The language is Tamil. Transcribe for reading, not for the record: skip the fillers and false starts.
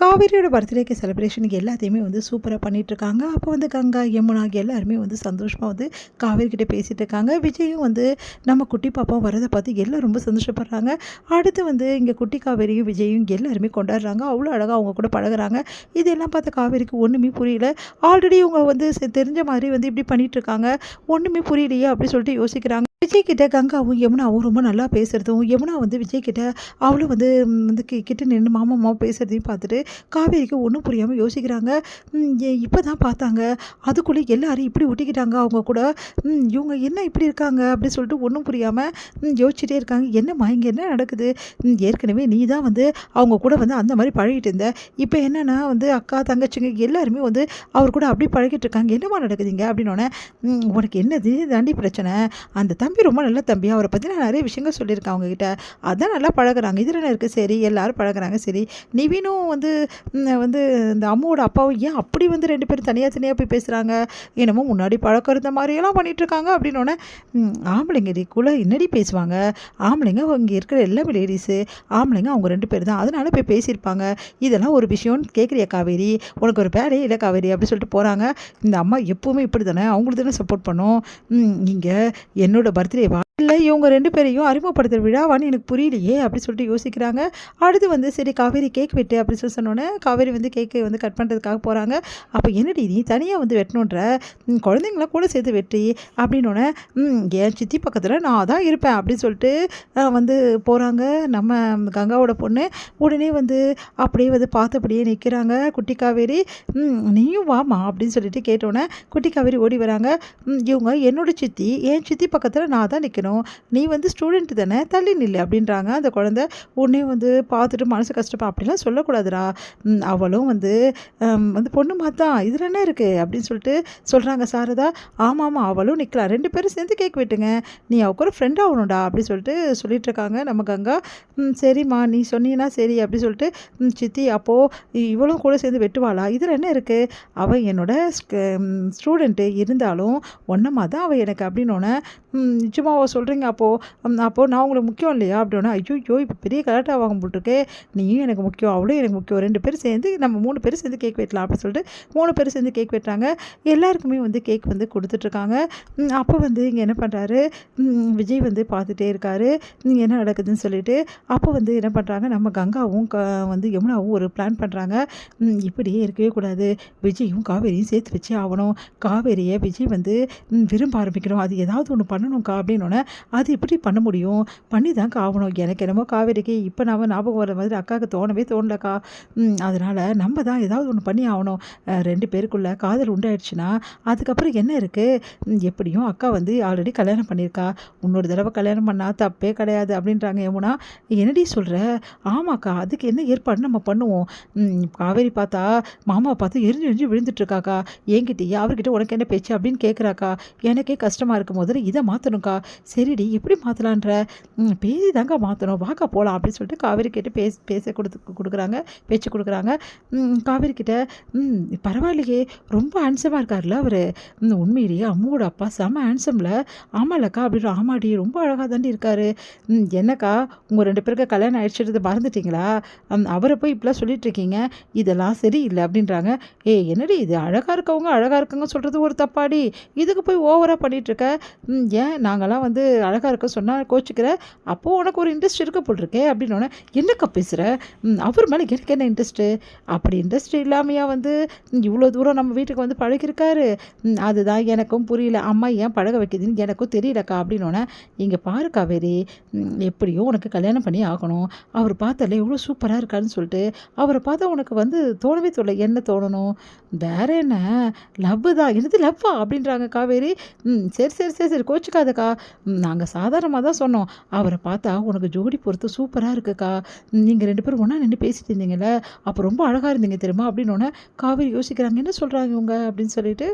காவேரியோட பர்த்டேக்கு செலிப்ரேஷனுக்கு எல்லாத்தையுமே வந்து சூப்பராக பண்ணிகிட்ருக்காங்க. அப்போ வந்து கங்கா, யமுனா எல்லாருமே வந்து சந்தோஷமாக வந்து காவேரிக்கிட்ட பேசிகிட்டு இருக்காங்க. விஜயும் வந்து நம்ம குட்டி பாப்பா வரதை பார்த்து எல்லாம் ரொம்ப சந்தோஷப்படுறாங்க. அடுத்து வந்து இங்கே குட்டி காவேரியும் விஜயும் எல்லாருமே கொண்டாடுறாங்க. அவ்வளோ அழகாக அவங்க கூட பழகுறாங்க. இதெல்லாம் பார்த்த காவேரிக்கு ஒன்றுமே புரியல. ஆல்ரெடி இவங்க வந்து தெரிஞ்ச மாதிரி வந்து இப்படி பண்ணிகிட்ருக்காங்க. ஒன்றுமே புரியலையே அப்படி சொல்லிட்டு யோசிக்கிறாங்க. விஜய் கிட்ட கங்காவும் யமுனாவும் ரொம்ப நல்லா பேசுகிறதும், யமுனா வந்து விஜய் கிட்ட அவளும் வந்து கிட்ட நின்று மாமா பேசுகிறதையும் பார்த்துட்டு காவேரிக்கு ஒன்றும் புரியாமல் யோசிக்கிறாங்க. இப்போ தான் பார்த்தாங்க, அதுக்குள்ளே எல்லாரும் இப்படி ஒட்டிக்கிட்டாங்க அவங்க கூட. இவங்க என்ன இப்படி இருக்காங்க அப்படி சொல்லிட்டு ஒன்றும் புரியாமல் யோசிச்சுட்டே இருக்காங்க. என்னம்மா இங்கே என்ன நடக்குது? ஏற்கனவே நீ தான் வந்து அவங்க கூட வந்து அந்த மாதிரி பழகிட்டு இருந்த. இப்போ என்னென்னா வந்து அக்கா தங்கச்சிங்க எல்லாருமே வந்து அவர் கூட அப்படி பழகிட்டு இருக்காங்க. என்னம்மா நடக்குதுங்க அப்படின்னோடனே, உனக்கு என்னது தாண்டி பிரச்சனை? அந்த தம்பி ரொம்ப நல்ல தம்பி, அவரை பற்றி நான் நிறைய விஷயங்கள் சொல்லியிருக்கேன் அவங்கக்கிட்ட. அதான் நல்லா பழகுறாங்க. இதில் என்ன இருக்குது? சரி, எல்லோரும் பழகுறாங்க. சரி, நிவினும் வந்து வந்து இந்த அம்மாவோட அப்பாவும் ஏன் அப்படி வந்து 2 பேரும் தனியாக போய் பேசுகிறாங்க? என்னமோ முன்னாடி பழக்கம் இருந்த மாதிரியெல்லாம் பண்ணிகிட்ருக்காங்க அப்படின்னோடனே, ஆம்பளைங்க இதுக்குள்ளே என்னடி பேசுவாங்க? ஆம்பளைங்க இங்கே இருக்கிற எல்லாமே லேடிஸு, ஆம்பளைங்க அவங்க 2 பேர் தான், அதனால போய் பேசியிருப்பாங்க. இதெல்லாம் ஒரு விஷயம்னு கேட்குறியா காவேரி? உனக்கு ஒரு பேரே இல்லை காவேரி அப்படி சொல்லிட்டு போகிறாங்க. இந்த அம்மா எப்போவுமே இப்படி தானே, அவங்களுக்கு தானே சப்போர்ட் பண்ணும். இங்கே என்னோட பர்த்டேவா இல்லை இவங்க 2 பேரையும் அறிமுகப்படுத்துகிற விழாவான்னு எனக்கு புரியலையே அப்படி சொல்லிட்டு யோசிக்கிறாங்க. அடுத்து வந்து சரி காவேரி கேக் வெட்டு அப்படி சொல்லி சொன்னோன்னே காவேரி வந்து கேக்கை வந்து கட் பண்ணுறதுக்காக போகிறாங்க. அப்போ என்னடி நீ தனியாக வந்து வெட்டணுன்ற, குழந்தைங்களாம் கூட சேர்த்து வெட்டி அப்படின்னோடனே, என் சித்தி பக்கத்தில் நான் தான் இருப்பேன் அப்படின்னு சொல்லிட்டு வந்து போகிறாங்க நம்ம கங்காவோட பொண்ணு. உடனே வந்து அப்படியே வந்து பார்த்தபடியே நிற்கிறாங்க குட்டி காவேரி. நீயும் வாமா அப்படின்னு சொல்லிட்டு கேட்டோன்னே குட்டி காவேரி ஓடி வராங்க. இவங்க என்னோட சித்தி, என் சித்தி பக்கத்தில் நான் தான் நிற்கணும், நீ வந்து ஸ்டூடெண்ட் தானே, தள்ளி நில்லு அப்படின்றாங்க. அந்த குழந்தை உடனே வந்து பார்த்துட்டு மனசு கஷ்டப்பா, அப்படிலாம் சொல்லக்கூடாதுடா, அவளும் வந்து வந்து பொண்ணு மாத்தான், இதில் என்ன இருக்குது அப்படின்னு சொல்லிட்டு சொல்கிறாங்க சாரதா. ஆமாம் அவளும் நிற்கலாம், 2 பேரும் சேர்ந்து கேக் வெட்டுங்க, நீ அவ கூட ஃப்ரெண்ட் ஆகணும்டா அப்படி சொல்லிட்டு சொல்லிட்டு இருக்காங்க நம்ம கங்கா. சரிம்மா நீ சொன்னீங்கன்னா சரி அப்படி சொல்லிட்டு, சித்தி அப்போது இவளும் கூட சேர்ந்து வெட்டுவாளா? இதில் என்ன இருக்குது? அவள் என்னோட ஸ்டூடெண்ட்டு, இருந்தாலும் ஒன்றமா தான் அவள் எனக்கு அப்படின்னோடனே, நிஜமாவா சொல்கிறீங்க? அப்போது நான் உங்களுக்கு முக்கியம் இல்லையா அப்படின்னா, ஐயோ இப்போ பெரிய கலாட்டா வாங்க போட்டிருக்கே, நீயும் எனக்கு முக்கியம் அவளும் எனக்கு முக்கியம், 2 பேரும் சேர்ந்து நம்ம 3 பேரும் சேர்ந்து கேக் வெட்டலாம் அப்படின்னு சொல்லிட்டு 3 பேரும் சேர்ந்து கேக் வெட்டுறாங்க. எல்லாருக்குமே வந்து கேக் வந்து கொடுத்துட்ருக்காங்க. அப்போ வந்து இங்கே என்ன பண்ணுறாரு, விஜய் வந்து பார்த்துட்டே இருக்காரு என்ன நடக்குதுன்னு சொல்லிட்டு. அப்போ வந்து என்ன பண்ணுறாங்க, நம்ம கங்காவும் வந்து யமுனாவும் ஒரு பிளான் பண்ணுறாங்க. இப்படியே இருக்கவே கூடாது, விஜயும் காவேரியும் சேர்த்து வச்சே ஆகணும், காவேரியை விஜய் வந்து விரும்ப ஆரம்பிக்கணும், அது ஏதாவது ஒன்று பண்ணணும்க்கா அப்படின்னோடனே, அது எப்படி பண்ண முடியும்? பண்ணி தான்க்கா ஆகணும். எனக்கு என்னமோ காவேரிக்கு இப்போ நம்ம ஞாபகம் வர மாதிரி அக்காவுக்கு தோணவே தோணலக்கா. அதனால் நம்ம தான் ஏதாவது ஒன்று பண்ணி ஆகணும். 2 பேருக்குள்ளே காதல் உண்டாயிடுச்சுன்னா அதுக்கப்புறம் என்ன இருக்குது? எப்படியும் அக்கா வந்து ஆல்ரெடி கல்யாணம் பண்ணியிருக்கா, இன்னொரு தடவை கல்யாணம் பண்ணால் தப்பே கிடையாது அப்படின்றாங்க யமுனா. என்னடி சொல்கிற? ஆமாக்கா, அதுக்கு என்ன ஏற்பாடு நம்ம பண்ணுவோம். காவேரி பார்த்தா மாமாவை பார்த்து எரிஞ்சு விழுந்துட்டுருக்காக்கா, என்கிட்டயே அவர்கிட்ட உனக்கு என்ன பேச்சு அப்படின்னு கேட்குறாக்கா. எனக்கே கஷ்டமாக இருக்கும் போது இதை மாற்றணும்க்கா. சரிடி எப்படி மாற்றலான்ற? பேசி தாங்க மாற்றணும், வாக்கா போகலாம் அப்படின்னு சொல்லிட்டு காவேரி கிட்ட பேச கொடுக்குறாங்க, பேச்சு கொடுக்குறாங்க. காவேரி கிட்ட பரவாயில்லையே, ரொம்ப ஹேண்ட்ஸமாக இருக்கார்ல அவர், உண்மையிலேயே அம்மாவோட அப்பா செம்ம ஹேண்ட்ஸமில். ஆமாம்லக்கா அப்படின்ற. ஆமாடி ரொம்ப அழகாக தாண்டி இருக்காரு. என்னக்கா உங்கள் 2 பேருக்கு கல்யாணம் ஆயிடுச்சுறது மறந்துட்டிங்களா? அவரை போய் இப்படிலாம் சொல்லிட்டு இருக்கீங்க, இதெல்லாம் சரியில்லை அப்படின்றாங்க. என்னடி இது, அழகாக இருக்காங்க சொல்கிறது ஒரு தப்பாடி, இதுக்கு போய் ஓவராக பண்ணிகிட்ருக்க. ஏன் நாங்கள்லாம் வந்து அழகாக இருக்க சொன்னால் கோச்சிக்கிற? அப்போது உனக்கு ஒரு இன்ட்ரெஸ்ட் இருக்க போட்டிருக்கே அப்படின்னோடனே, என்னக்கா பேசுகிற? அவர் மேலே எனக்கு என்ன இன்ட்ரெஸ்ட்டு? அப்படி இன்ட்ரெஸ்ட் இல்லாமையா வந்து இவ்வளோ தூரம் நம்ம வீட்டுக்கு வந்து பழகிருக்காரு? அதுதான் எனக்கும் புரியல, அம்மா ஏன் பழக வைக்கிதுன்னு எனக்கும் தெரியலக்கா அப்படின்னோடனே, இங்கே பாரு காவேரி, எப்படியோ உனக்கு கல்யாணம் பண்ணி ஆகணும், அவர் பார்த்தாலே எவ்வளோ சூப்பராக இருக்காருன்னு சொல்லிட்டு அவரை பார்த்தா உனக்கு வந்து தோணவே தோணல. என்ன தோணணும்? வேற என்ன, லவ் தான். என்னது லவ்வா அப்படின்றாங்க காவேரி. சரி கோச்சிக்காதக்கா, நாங்கள் சாதாரணமாக தான் சொன்னோம், அவரை பார்த்தா உனக்கு ஜோடி பொறுத்து சூப்பராக இருக்குக்கா, நீங்கள் 2 பேரும் ஒன்றா நின்று பேசிட்டு இருந்தீங்கல்ல, அப்போ ரொம்ப அழகாக இருந்தீங்க தெரியுமா அப்படின்னோடனே காவேரி யோசிக்கிறாங்க, என்ன சொல்கிறாங்க இவங்க அப்படின்னு சொல்லிட்டு.